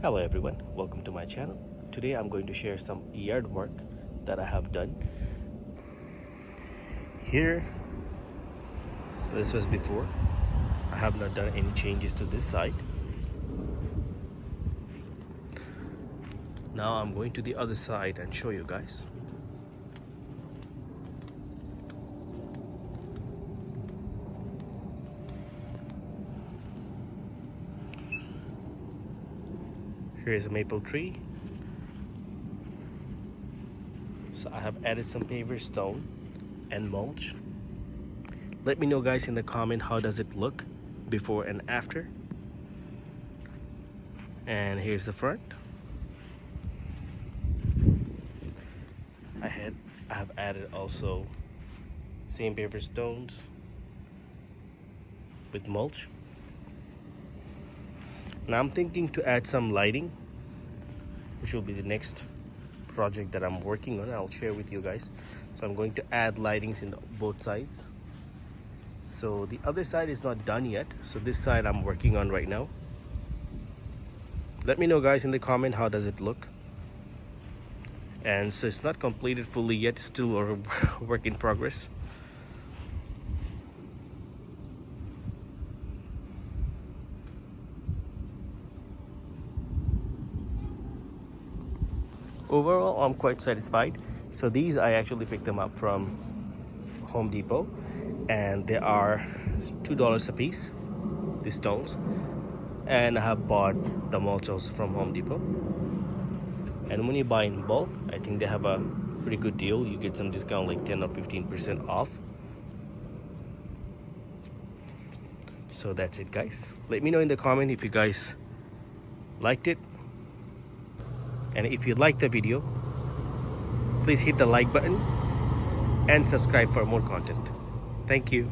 Hello everyone, welcome to my channel. Today I'm going to share some yard work that I have done. Here, this was before. I have not done any changes to this side. Now I'm going to the other side and show you guys. Here is a maple tree. So I have added some paver stone and mulch. Let me know guys in the comment how does it look before and after. And here's the front. I have added also same paver stones with mulch. Now I'm thinking to add some lighting, which will be the next project that I'm working on. I'll share with you guys. So I'm going to add lightings in both sides. So the other side is not done yet, so this side I'm working on right now. Let me know guys in the comment how does it look. And so it's not completed fully yet, still a work in progress. Overall, I'm quite satisfied. So these I actually picked them up from Home Depot, and they are $2 a piece, these stones. And I have bought the mulch also from Home Depot. And when you buy in bulk, I think they have a pretty good deal. You get some discount like 10 or 15% off. So that's it guys. Let me know in the comment if you guys liked it. And if you liked the video, please hit the like button and subscribe for more content. Thank you.